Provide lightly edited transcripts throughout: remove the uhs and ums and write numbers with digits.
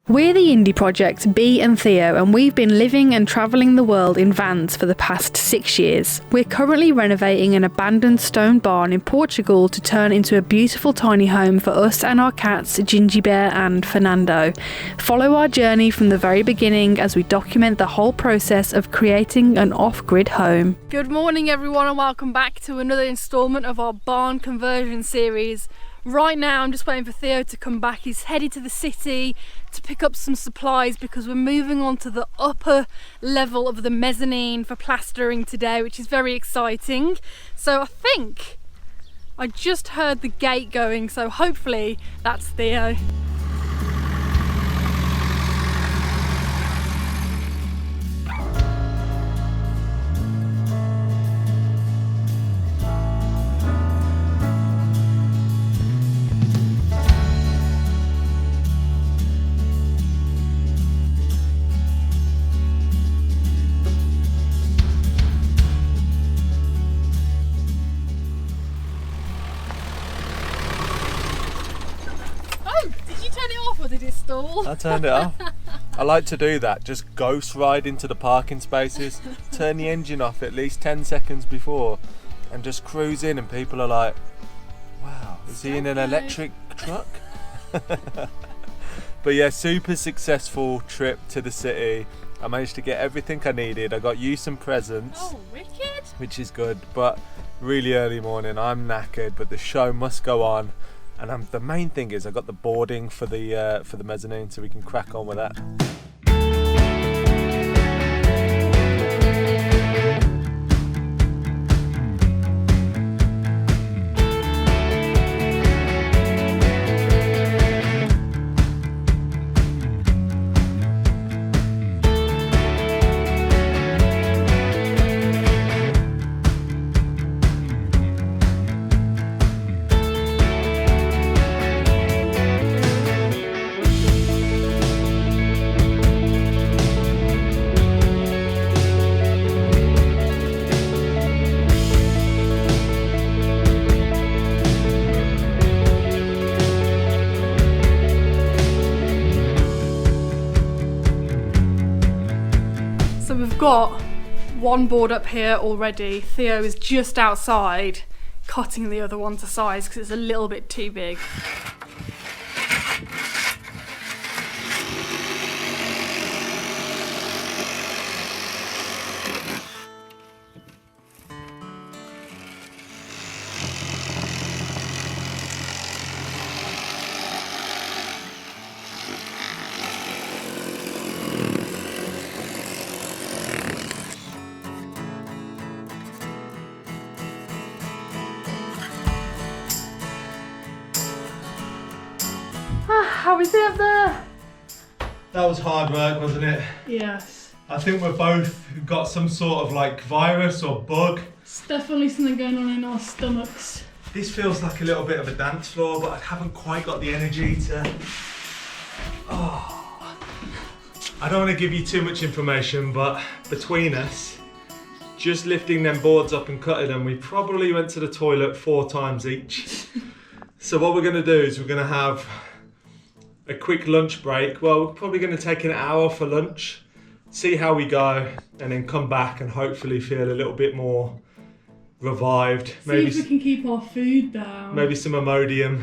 We're the indie project Bee and Theo, and we've been living and travelling the world in vans for the past 6 years. We're currently renovating an abandoned stone barn in Portugal to turn into a beautiful tiny home for us and our cats, Ginjey Bear and Furrnando. Follow our journey from the very beginning as we document the whole process of creating an off-grid home. Good morning everyone, and welcome back to another instalment of our barn conversion series. Right now I'm just waiting for Theo to come back. He's headed to the city to pick up some supplies because we're moving on to the upper level of the mezzanine for plastering today, which is very exciting. So I think I just heard the gate going, so hopefully that's Theo. I turned it off. I like to do that, just ghost ride into the parking spaces, turn the engine off at least 10 seconds before and just cruise in, and people are like, wow, is he in an electric truck? But yeah, super successful trip to the city. I managed to get everything I needed. I got you some presents. Oh, wicked. Which is good, but really early morning. I'm knackered, but the show must go on. And the main thing is I got the boarding for the mezzanine, so we can crack on with that. So we've got one board up here already. Theo is just outside cutting the other one to size because it's a little bit too big. How is it up there? That was hard work, wasn't it? Yes. I think we've both got some sort of like virus or bug. It's definitely something going on in our stomachs. This feels like a little bit of a dance floor, but I haven't quite got the energy to... Oh. I don't want to give you too much information, but between us, just lifting them boards up and cutting them, we probably went to the toilet 4 times each. So what we're going to do is we're going to have a quick lunch break. Well, we're probably going to take an hour for lunch, see how we go, and then come back and hopefully feel a little bit more revived. See maybe if we can keep our food down. Maybe some Imodium.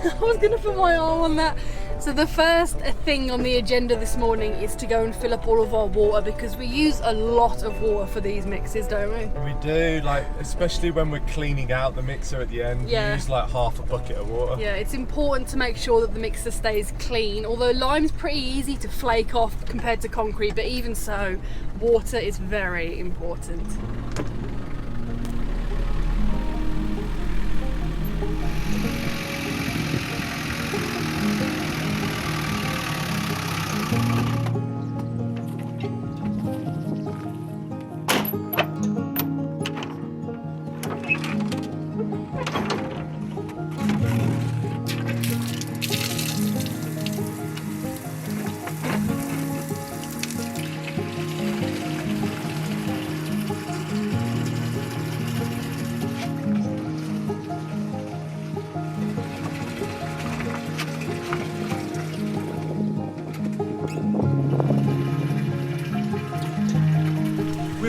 I was going to put my arm on that. So the first thing on the agenda this morning is to go and fill up all of our water because we use a lot of water for these mixes, don't we? We do, like especially when we're cleaning out the mixer at the end, we use like half a bucket of water. Yeah, it's important to make sure that the mixer stays clean, although lime's pretty easy to flake off compared to concrete, but even so, water is very important.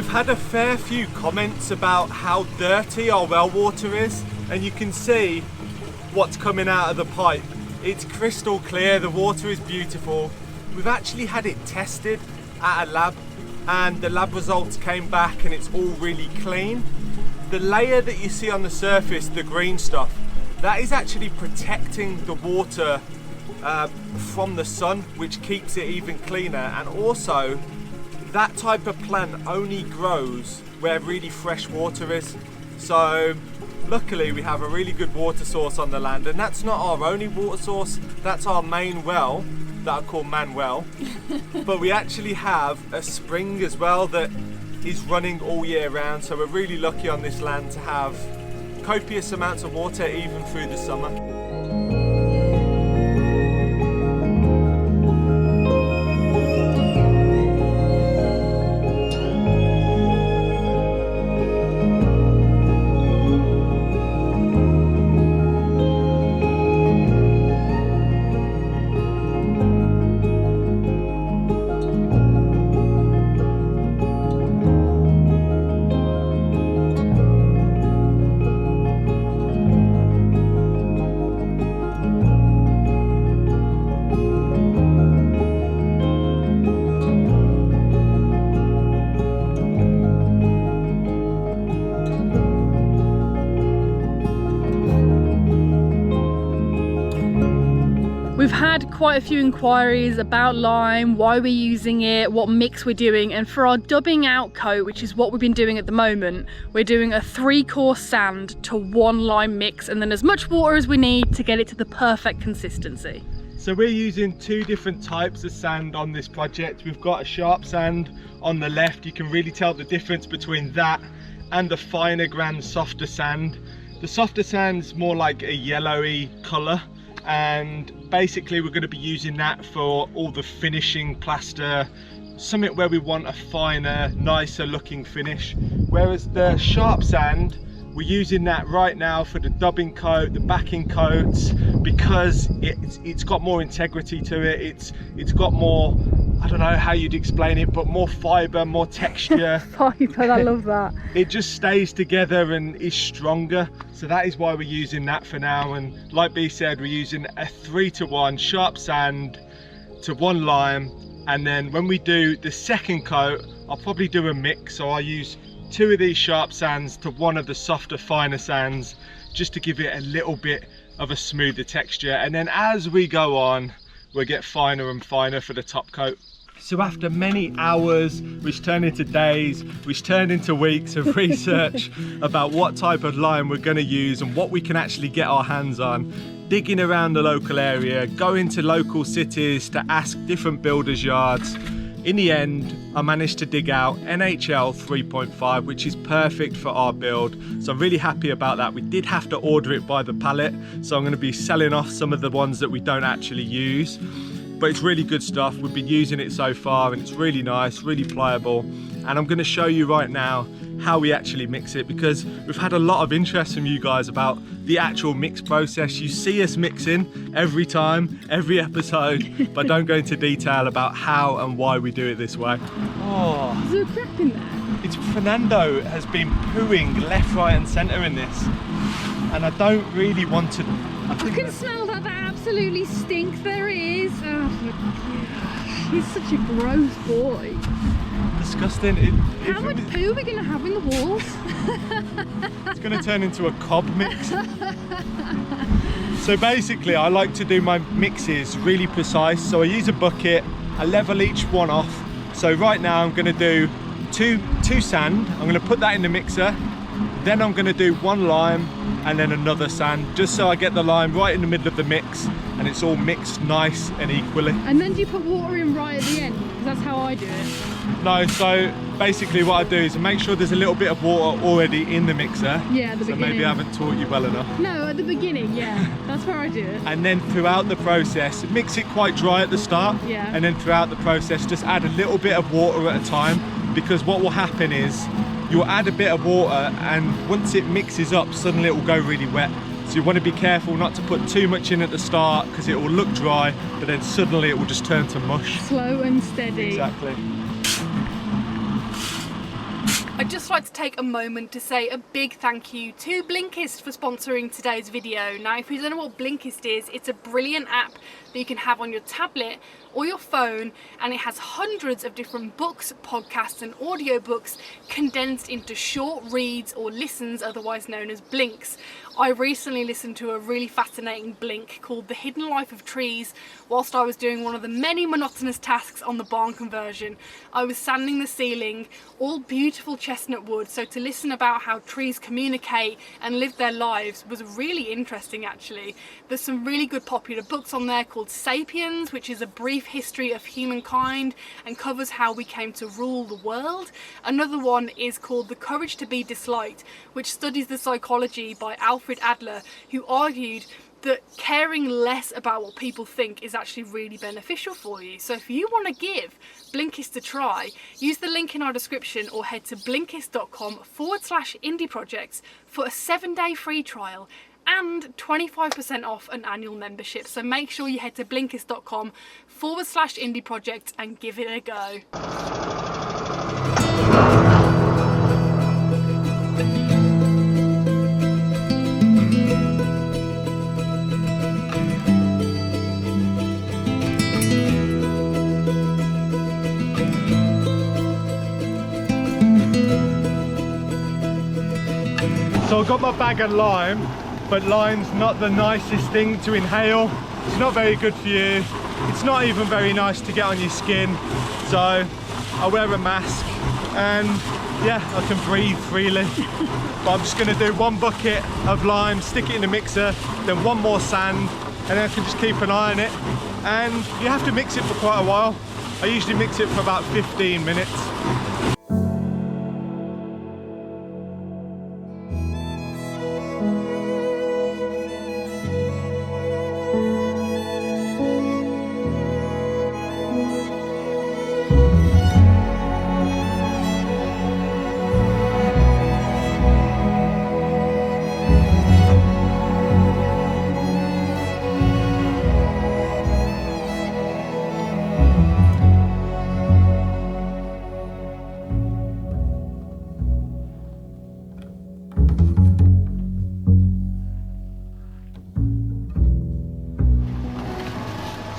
we've had a fair few comments about how dirty our well water is, and you can see what's coming out of the pipe. It's crystal clear, the water is beautiful. We've actually had it tested at a lab, and the lab results came back and it's all really clean. The layer that you see on the surface, the green stuff, that is actually protecting the water from the sun, which keeps it even cleaner. And also, that type of plant only grows where really fresh water is. So luckily we have a really good water source on the land, and that's not our only water source, that's our main well that I call Manuel. But we actually have a spring as well that is running all year round, so we're really lucky on this land to have copious amounts of water even through the summer. We've had quite a few inquiries about lime, why we're using it, what mix we're doing, and for our dubbing out coat, which is what we've been doing at the moment, we're doing a 3-course sand to 1 lime mix, and then as much water as we need to get it to the perfect consistency. So we're using 2 different types of sand on this project. We've got a sharp sand on the left. You can really tell the difference between that and the finer grain softer sand. The softer sand's more like a yellowy colour, and basically we're going to be using that for all the finishing plaster, something where we want a finer, nicer looking finish. Whereas the sharp sand, we're using that right now for the dubbing coat, the backing coats, because it's got more integrity to it. It's got more, I don't know how you'd explain it, but more fibre, more texture. Fibre, I love that. It just stays together and is stronger. So that is why we're using that for now. And like Bee said, we're using a 3-to-1 sharp sand to 1 lime. And then when we do the second coat, I'll probably do a mix. So I'll use 2 of these sharp sands to 1 of the softer, finer sands, just to give it a little bit of a smoother texture. And then as we go on, we'll get finer and finer for the top coat. So after many hours, which turned into days, which turned into weeks of research about what type of lime we're going to use and what we can actually get our hands on, digging around the local area, going to local cities to ask different builders' yards, in the end, I managed to dig out NHL 3.5, which is perfect for our build. So I'm really happy about that. We did have to order it by the pallet, so I'm going to be selling off some of the ones that we don't actually use. But it's really good stuff. We've been using it so far and it's really nice, really pliable. And I'm going to show you right now how we actually mix it, because we've had a lot of interest from you guys about the actual mix process. You see us mixing every time, every episode, but don't go into detail about how and why we do it this way. Oh, is there a crack in there? It's Furrnando has been pooing left, right and centre in this, and I don't really want to. I can smell that absolutely stinks. There it is. Oh, he's such a gross boy. Disgusting. How much poo are we going to have in the walls? It's going to turn into a cob mix. So basically I like to do my mixes really precise. So I use a bucket, I level each one off. So right now I'm going to do two sand. I'm going to put that in the mixer. Then I'm going to do 1 lime and then another sand, just so I get the lime right in the middle of the mix and it's all mixed nice and equally. And then do you put water in right at the end? Because that's how I do it. No, so basically what I do is I make sure there's a little bit of water already in the mixer. Yeah, at the beginning. Maybe I haven't taught you well enough. No, at the beginning, yeah. That's where I do it. And then throughout the process, mix it quite dry at the start. Yeah. And then throughout the process, just add a little bit of water at a time, because what will happen is you'll add a bit of water and once it mixes up, suddenly it will go really wet. So you want to be careful not to put too much in at the start, because it will look dry, but then suddenly it will just turn to mush. Slow and steady. Exactly. I'd just like to take a moment to say a big thank you to Blinkist for sponsoring today's video. Now, if you don't know what Blinkist is, it's a brilliant app that you can have on your tablet or your phone, and it has hundreds of different books, podcasts and audiobooks condensed into short reads or listens, otherwise known as blinks. I recently listened to a really fascinating blink called The Hidden Life of Trees whilst I was doing one of the many monotonous tasks on the barn conversion. I was sanding the ceiling, all beautiful chestnut wood, so to listen about how trees communicate and live their lives was really interesting actually. There's some really good popular books on there called Sapiens, which is a brief history of humankind and covers how we came to rule the world. Another one is called The Courage to Be Disliked, which studies the psychology by Alfred Adler, who argued that caring less about what people think is actually really beneficial for you. So if you want to give Blinkist a try, use the link in our description or head to blinkist.com/indieprojects for a 7-day free trial and 25% off an annual membership. So make sure you head to blinkist.com/indieprojects and give it a go. So I've got my bag of lime, but lime's not the nicest thing to inhale. It's not very good for you. It's not even very nice to get on your skin. So I wear a mask and yeah, I can breathe freely. But I'm just gonna do 1 bucket of lime, stick it in the mixer, then 1 more sand, and then I can just keep an eye on it. And you have to mix it for quite a while. I usually mix it for about 15 minutes.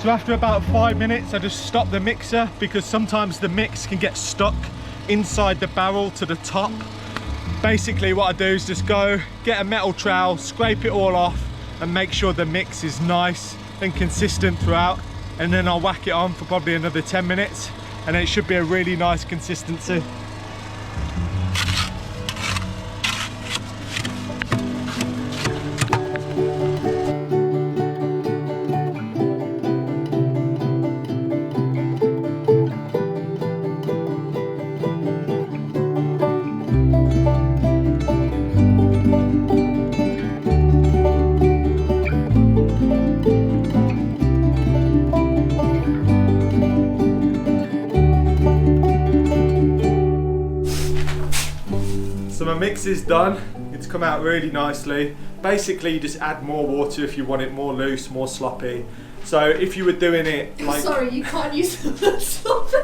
So after about 5 minutes, I just stop the mixer because sometimes the mix can get stuck inside the barrel to the top. Basically what I do is just go get a metal trowel, scrape it all off and make sure the mix is nice and consistent throughout, and then I'll whack it on for probably another 10 minutes and it should be a really nice consistency. So my mix is done, it's come out really nicely. Basically you just add more water if you want it more loose, more sloppy. So if you were doing it like... Sorry, you can't use the word sloppy.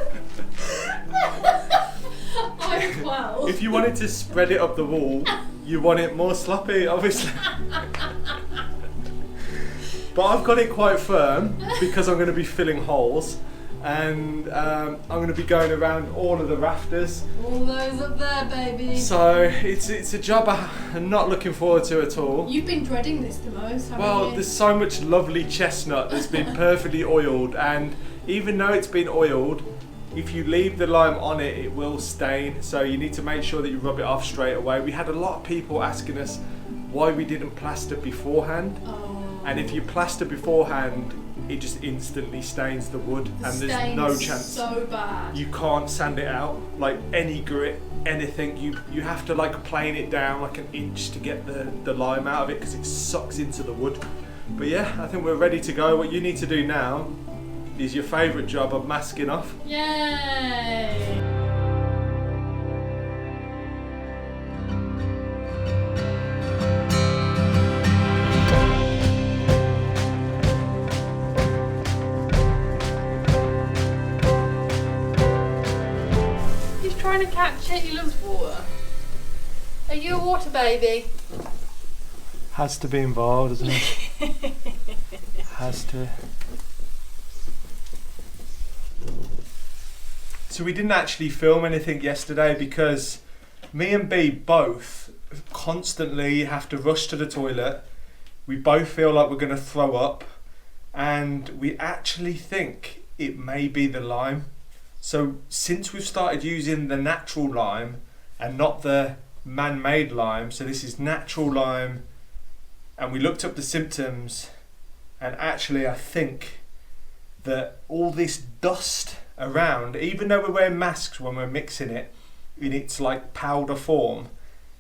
I'm well. If you wanted to spread it up the wall, you want it more sloppy, obviously. But I've got it quite firm because I'm going to be filling holes. And I'm going to be going around all of the rafters. All those up there, baby. So it's a job I'm not looking forward to at all. You've been dreading this the most, haven't you? Well, there's so much lovely chestnut that's been perfectly oiled, and even though it's been oiled, if you leave the lime on it, it will stain. So you need to make sure that you rub it off straight away. We had a lot of people asking us why we didn't plaster beforehand. Oh. And if you plaster beforehand, it just instantly stains the wood, and there's no chance. So bad. You can't sand it out, like any grit, anything. You have to like plane it down like an inch to get the lime out of it because it sucks into the wood. But yeah, I think we're ready to go. What you need to do now is your favourite job of masking off. Yay! trying to catch it? He loves water. Are you a water baby? Has to be involved, doesn't it? Has to. So we didn't actually film anything yesterday because me and Bee both constantly have to rush to the toilet. We both feel like we're going to throw up, and we actually think it may be the lime. So since we've started using the natural lime and not the man-made lime, so this is natural lime, and we looked up the symptoms, and actually I think that all this dust around, even though we're wearing masks when we're mixing it in its like powder form,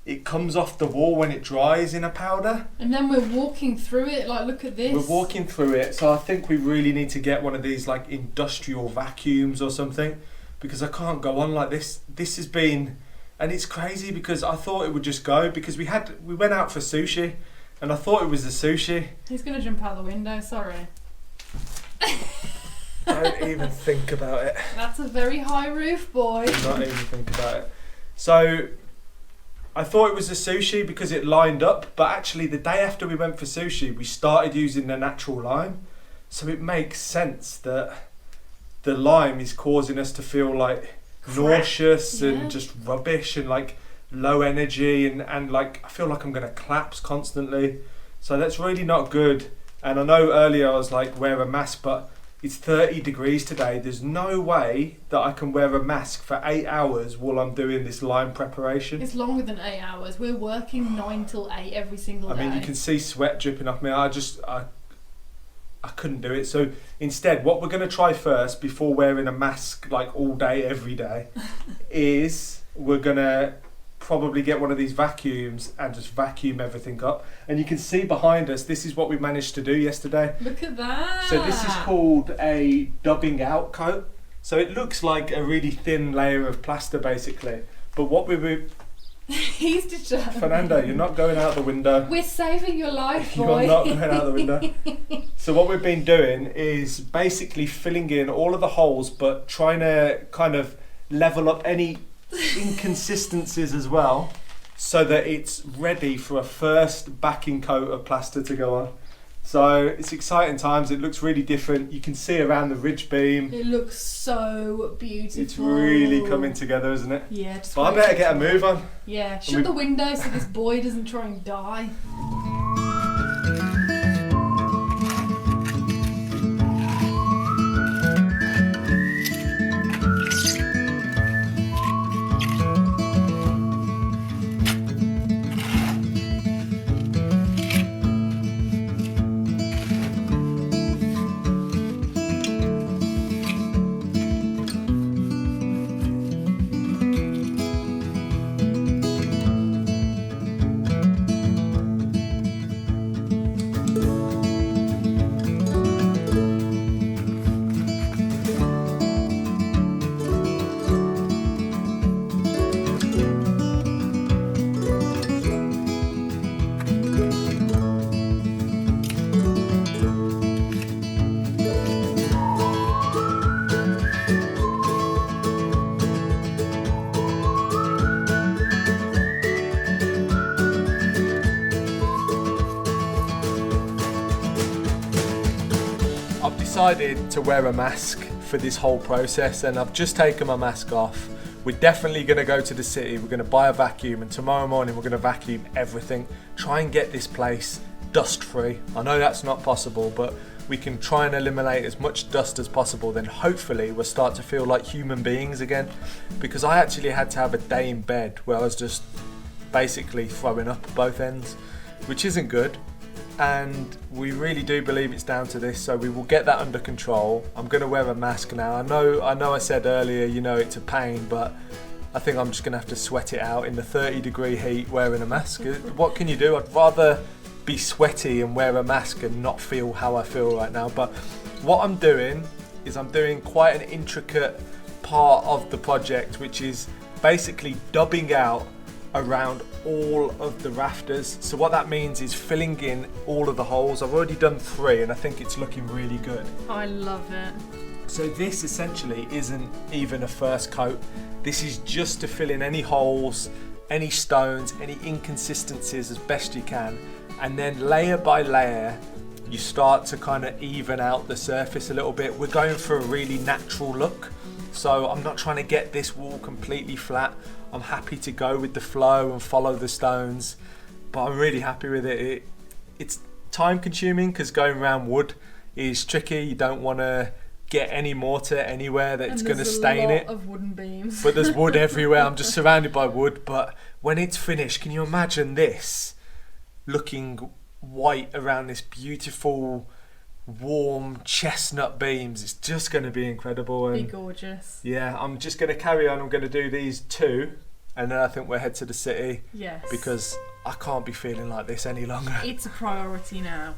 it comes off the wall when it dries in a powder. And then we're walking through it, like look at this. We're walking through it, so I think we really need to get one of these like industrial vacuums or something, because I can't go on like this. This has been, and it's crazy because I thought it would just go, because we went out for sushi and I thought it was the sushi. He's gonna jump out the window, sorry. Don't even think about it. That's a very high roof, boy. Not even think about it. So I thought it was the sushi because it lined up, but actually the day after we went for sushi, we started using the natural lime. So it makes sense that the lime is causing us to feel like nauseous and just rubbish and like low energy and like I feel like I'm going to collapse constantly. So that's really not good. And I know earlier I was like, wear a mask, but it's 30 degrees today. There's no way that I can wear a mask for 8 hours while I'm doing this lime preparation. It's longer than 8 hours. We're working 9 till 8 every single day. I mean, you can see sweat dripping off me. I couldn't do it. So instead, what we're going to try first, before wearing a mask like all day, every day, is we're going to probably get one of these vacuums and just vacuum everything up. And you can see behind us, this is what we managed to do yesterday. Look at that. So this is called a dubbing out coat. So it looks like a really thin layer of plaster basically. But what we were... He's determined. Furrnando, you're not going out the window. We're saving your life, boy. You're not going out the window. So what we've been doing is basically filling in all of the holes, but trying to kind of level up any inconsistencies as well, so that it's ready for a first backing coat of plaster to go on. So it's exciting times. It looks really different. You can see around the ridge beam. It looks so beautiful. It's really coming together, isn't it? Yeah. But I better get a move on. Yeah. Shut the window so this boy doesn't try and die. Decided to wear a mask for this whole process, and I've just taken my mask off. We're definitely going to go to the city, we're going to buy a vacuum, and tomorrow morning we're going to vacuum everything, try and get this place dust free. I know that's not possible, but we can try and eliminate as much dust as possible, then hopefully we'll start to feel like human beings again, because I actually had to have a day in bed where I was just basically throwing up both ends, which isn't good. And we really do believe it's down to this, so we will get that under control. I'm going to wear a mask now. I know I said earlier, you know, it's a pain, but I think I'm just going to have to sweat it out in the 30-degree heat wearing a mask. What can you do? I'd rather be sweaty and wear a mask and not feel how I feel right now. But what I'm doing is I'm doing quite an intricate part of the project, which is basically dubbing out around all of the rafters. So what that means is filling in all of the holes. I've already done 3 and I think it's looking really good. I love it. So this essentially isn't even a first coat. This is just to fill in any holes, any stones, any inconsistencies as best you can. And then layer by layer, you start to kind of even out the surface a little bit. We're going for a really natural look. So I'm not trying to get this wall completely flat. I'm happy to go with the flow and follow the stones, but I'm really happy with it. It's time consuming because going around wood is tricky. You don't want to get any mortar anywhere that's going to stain it. There's a lot of wooden beams. But there's wood everywhere. I'm just surrounded by wood. But when it's finished, can you imagine this looking white around this beautiful, warm chestnut beams? It's just going to be incredible. Be gorgeous. Yeah, I'm just going to carry on. I'm going to do these 2, and then I think we'll head to the city. Yes. Because I can't be feeling like this any longer. It's a priority now.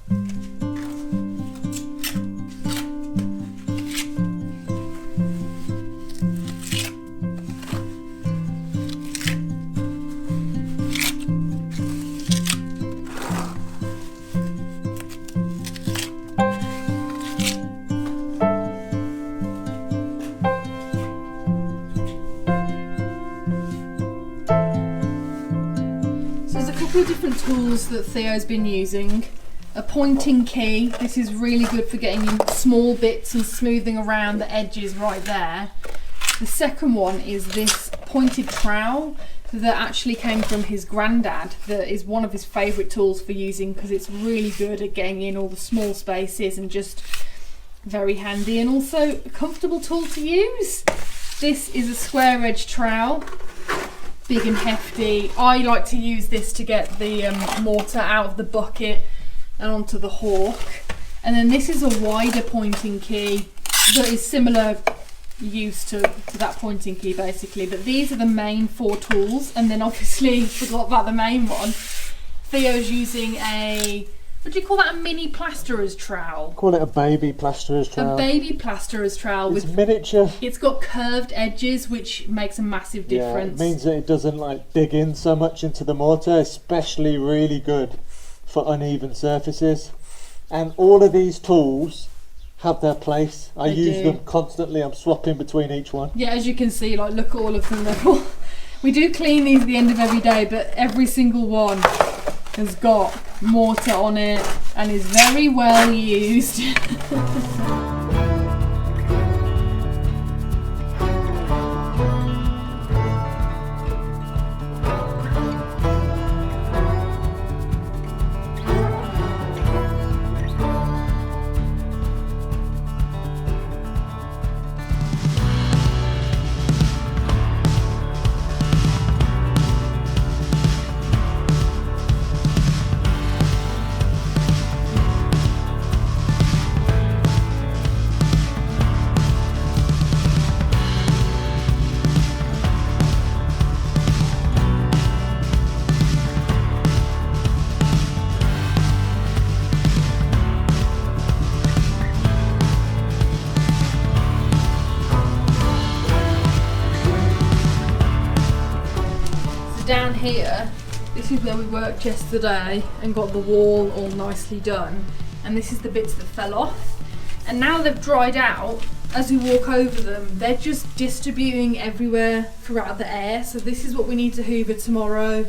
Different tools that Theo's been using. A pointing key. This is really good for getting in small bits and smoothing around the edges right there. The second one is this pointed trowel that actually came from his granddad. That is one of his favourite tools for using because it's really good at getting in all the small spaces and just very handy, and also a comfortable tool to use. This is a square edge trowel. Big and hefty. I like to use this to get the mortar out of the bucket and onto the hawk. And then this is a wider pointing key that is similar use to that pointing key basically. But these are the main 4 tools, and then obviously forgot about the main one. Theo's using a, what do you call that, a mini plasterer's trowel? Call it a baby plasterer's trowel. A baby plasterer's trowel. It's miniature. It's got curved edges, which makes a massive difference. Yeah, it means that it doesn't like dig in so much into the mortar, especially really good for uneven surfaces. And all of these tools have their place. I use them constantly. I'm swapping between each one. Yeah, as you can see, like, look at all of them. We do clean these at the end of every day, but every single one has got mortar on it and is very well used. Down here, this is where we worked yesterday and got the wall all nicely done, and this is the bits that fell off, and now they've dried out. As we walk over them, they're just distributing everywhere throughout the air, so this is what we need to hoover tomorrow,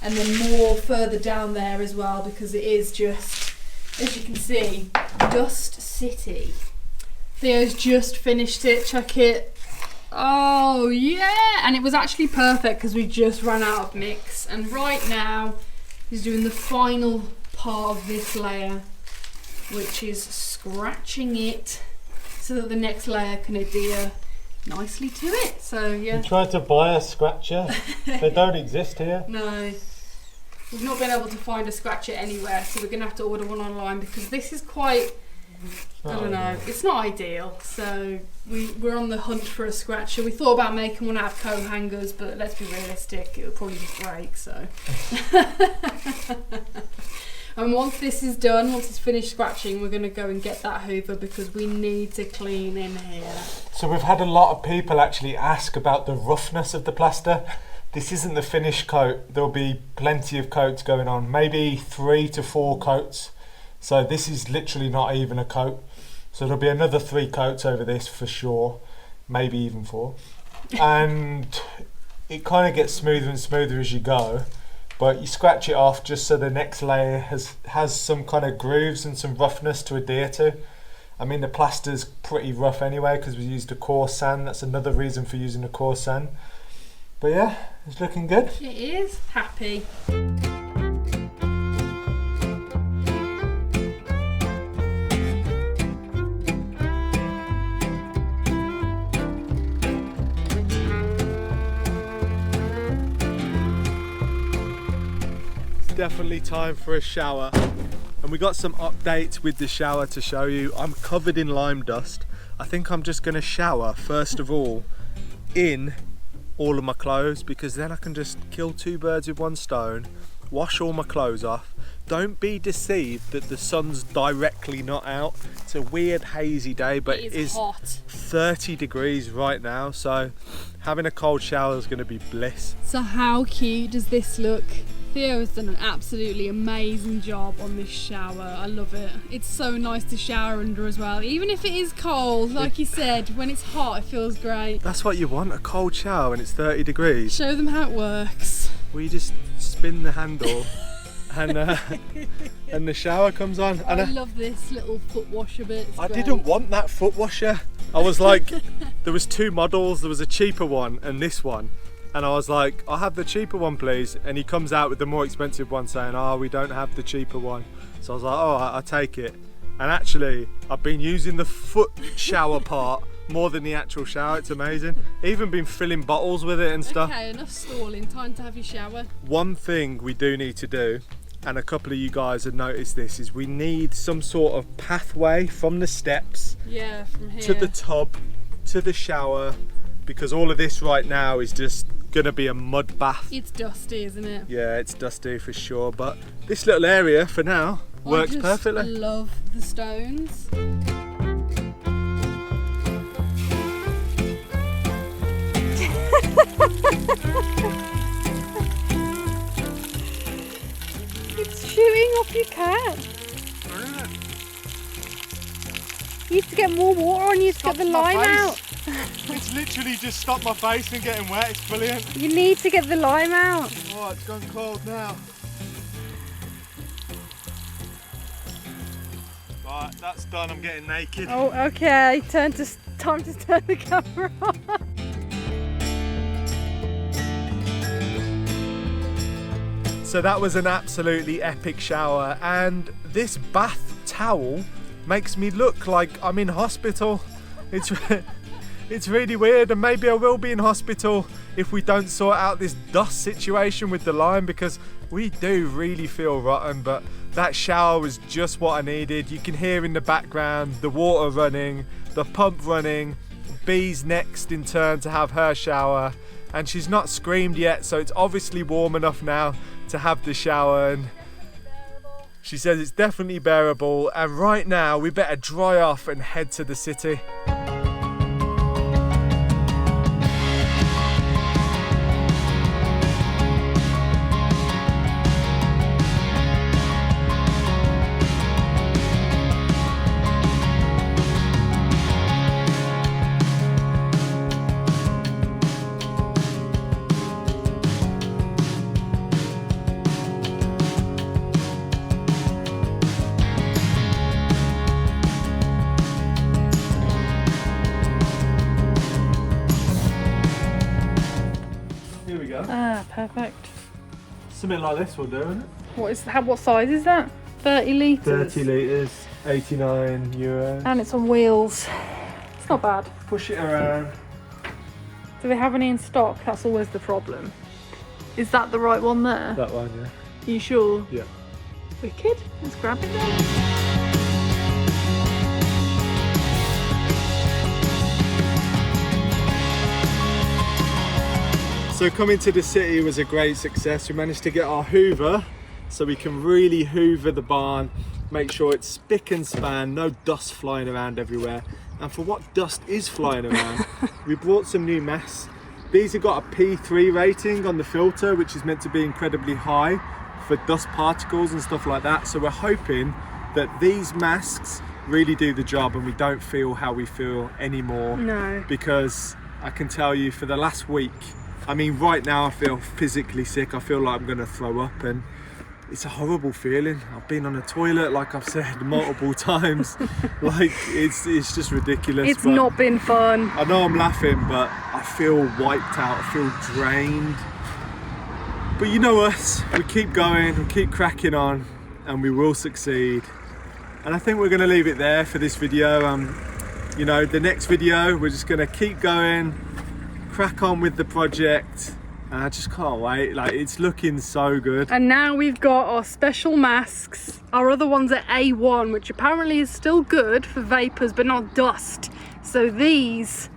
and then more further down there as well, because it is just, as you can see, dust city. Theo's just finished it. Check it. Oh yeah, and it was actually perfect because we just ran out of mix, and right now he's doing the final part of this layer, which is scratching it so that the next layer can adhere nicely to it. So yeah, you tried to buy a scratcher. They don't exist here. No, we've not been able to find a scratcher anywhere, so we're gonna have to order one online because this is quite, I don't know, it's not ideal. So we're on the hunt for a scratcher. We thought about making one out of coat hangers, but let's be realistic, it'll probably just break, so. And once this is done, once it's finished scratching, we're going to go and get that hoover because we need to clean in here. So we've had a lot of people actually ask about the roughness of the plaster. This isn't the finished coat. There'll be plenty of coats going on, maybe 3 to 4 coats. So this is literally not even a coat. So there'll be another 3 coats over this for sure, maybe even 4. And it kind of gets smoother and smoother as you go, but you scratch it off just so the next layer has some kind of grooves and some roughness to adhere to. I mean, the plaster's pretty rough anyway because we used a coarse sand. That's another reason for using a coarse sand. But yeah, it's looking good. It is. Happy. Definitely time for a shower, and we got some updates with the shower to show you. I'm covered in lime dust. I think I'm just going to shower first of all in all of my clothes, because then I can just kill 2 birds with 1 stone, wash all my clothes off. Don't be deceived that the sun's directly not out. It's a weird hazy day, but it is hot. 30 degrees right now, so having a cold shower is going to be bliss. So how cute does this look? Theo has done an absolutely amazing job on this shower. I love it. It's so nice to shower under as well. Even if it is cold, like you said, when it's hot it feels great. That's what you want, a cold shower when it's 30 degrees. Show them how it works. Well, you just spin the handle and the shower comes on. I love this little foot washer bit. I didn't want that foot washer. I was like, there was 2 models. There was a cheaper one and this one. And I was like, I'll have the cheaper one please. And he comes out with the more expensive one saying, oh, we don't have the cheaper one. So I was like, oh, I'll take it. And actually, I've been using the foot shower part more than the actual shower. It's amazing. Even been filling bottles with it and stuff. Okay, enough stalling, time to have your shower. One thing we do need to do, and a couple of you guys have noticed this, is we need some sort of pathway from the steps from here to the tub to the shower, because all of this right now is just gonna be a mud bath. It's dusty, isn't it? Yeah, it's dusty for sure, but this little area for now works perfectly. I love the stones. It's shooting off your cat. You need to get more water on you to get the lime out. It's literally just stopped my face from getting wet. It's brilliant. You need to get the lime out. Oh, it's gone cold now. Right, that's done. I'm getting naked. Oh, okay. Time to turn the camera on. So that was an absolutely epic shower, and this bath towel makes me look like I'm in hospital. It's really weird, and maybe I will be in hospital if we don't sort out this dust situation with the lime, because we do really feel rotten. But that shower was just what I needed. You can hear in the background the water running, the pump running. Bee's next in turn to have her shower, and she's not screamed yet, so it's obviously warm enough now to have the shower. And she says it's definitely bearable, and right now we better dry off and head to the city. Ah, perfect. Something like this will do, isn't it? What size is that? 30 litres? 30 litres, €89. And it's on wheels. It's not bad. Push it around. Do they have any in stock? That's always the problem. Is that the right one there? That one, yeah. Are you sure? Yeah. Wicked. Let's grab it then. So coming to the city was a great success. We managed to get our hoover so we can really hoover the barn, make sure it's spick and span, no dust flying around everywhere. And for what dust is flying around, we brought some new masks. These have got a P3 rating on the filter, which is meant to be incredibly high for dust particles and stuff like that. So we're hoping that these masks really do the job and we don't feel how we feel anymore. No. Because I can tell you for the last week, I mean right now I feel physically sick. I feel like I'm gonna throw up and it's a horrible feeling. I've been on a toilet, like I've said, multiple times. Like it's just ridiculous. It's not been fun. I know I'm laughing, but I feel wiped out, I feel drained. But you know us, we keep going, we keep cracking on, and we will succeed. And I think we're gonna leave it there for this video. You know, the next video, we're just gonna keep going, crack on with the project. And I just can't wait, like it's looking so good. And now we've got our special masks. Our other ones are A1, which apparently is still good for vapours, but not dust. So these.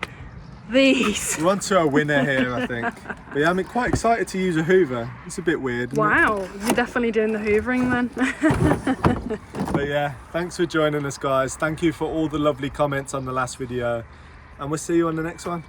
We're onto a winner here, I think. But yeah, I'm quite excited to use a Hoover. It's a bit weird. Wow, you're definitely doing the hoovering then. But yeah, thanks for joining us guys. Thank you for all the lovely comments on the last video. And we'll see you on the next one.